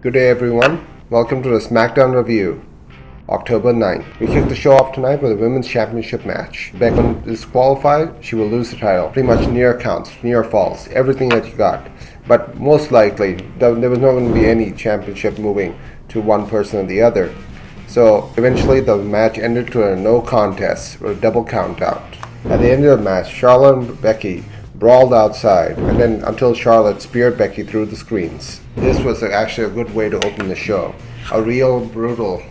Good day everyone, welcome to the SmackDown review, October 9th. We kick the show off tonight with a women's championship match. Becky is qualified, she will lose the title. Pretty much near counts, near falls, everything that you got. But most likely, there was not going to be any championship moving to one person or the other. So eventually the match ended to a no contest, or a double count out. At the end of the match, Charlotte and Becky brawled outside, and then until Charlotte speared Becky through the screens. This was actually a good way to open the show. A real brutal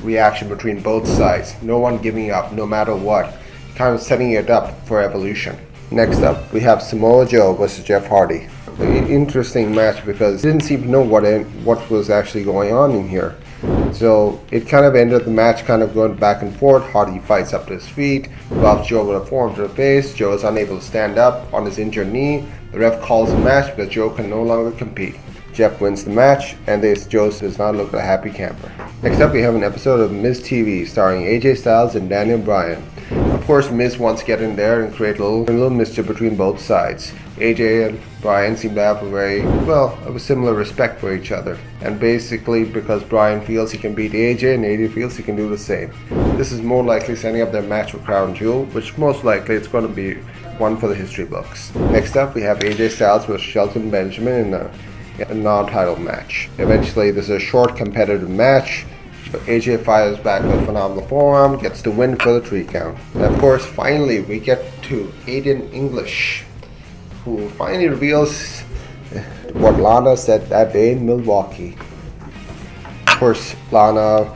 reaction between both sides. No one giving up, no matter what. Kind of setting it up for Evolution. Next up, we have Samoa Joe versus Jeff Hardy. An interesting match because I didn't seem to know what was actually going on in here. So it kind of ended the match kind of going back and forth. Hardy fights up to his feet, drops Joe with a forearm to the face. Joe is unable to stand up on his injured knee. The ref calls the match because Joe can no longer compete. Jeff wins the match, and Joe does not look like a happy camper. Next up, we have an episode of Miz TV starring AJ Styles and Daniel Bryan. Of course, Miz wants to get in there and create a little mischief between both sides. AJ and Bryan seem to have a similar respect for each other. And basically, because Bryan feels he can beat AJ and AJ feels he can do the same. This is more likely setting up their match for Crown Jewel, which most likely it's going to be one for the history books. Next up, we have AJ Styles versus Shelton Benjamin in a non-title match. Eventually, this is a short competitive match. But AJ fires back with a phenomenal forearm, gets the win for the 3 count. And of course, finally, we get to Aiden English, who finally reveals what Lana said that day in Milwaukee. Of course, Lana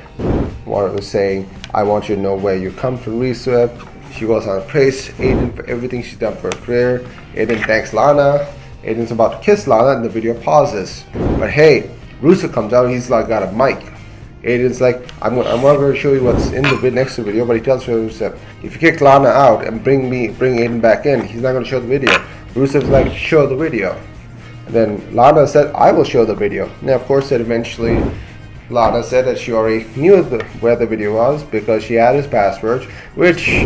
was saying, "I want you to know where you come from, Rusev." She goes on to praise Aiden for everything she's done for her career. Aiden thanks Lana. Aiden's about to kiss Lana and the video pauses. But hey, Rusev comes out, he's like got a mic. Aiden's like, I'm not going to show you what's in the next video, but he tells Rusev, if you kick Lana out and bring Aiden back in, he's not going to show the video. Rusev's like, show the video. And then Lana said, I will show the video. And of course, eventually, Lana said that she already knew where the video was because she had his password, which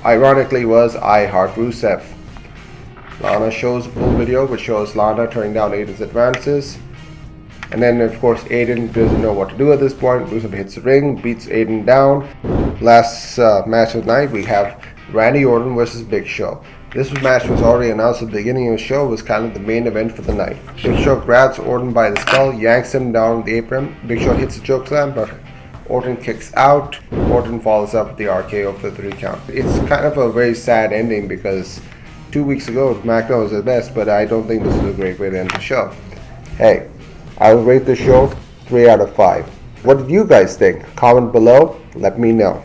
ironically was I Heart Rusev. Lana shows the full video, which shows Lana turning down Aiden's advances. And then, of course, Aiden doesn't know what to do at this point. Rusev hits the ring, beats Aiden down. Last match of the night, we have Randy Orton versus Big Show. This match was already announced at the beginning of the show. It was kind of the main event for the night. Big Show grabs Orton by the skull, yanks him down the apron. Big Show hits a choke slam, but Orton kicks out. Orton follows up with the RKO for the 3 count. It's kind of a very sad ending because 2 weeks ago, SmackDown was the best, but I don't think this is a great way to end the show. Hey, I will rate the show 3 out of 5. What did you guys think? Comment below, let me know.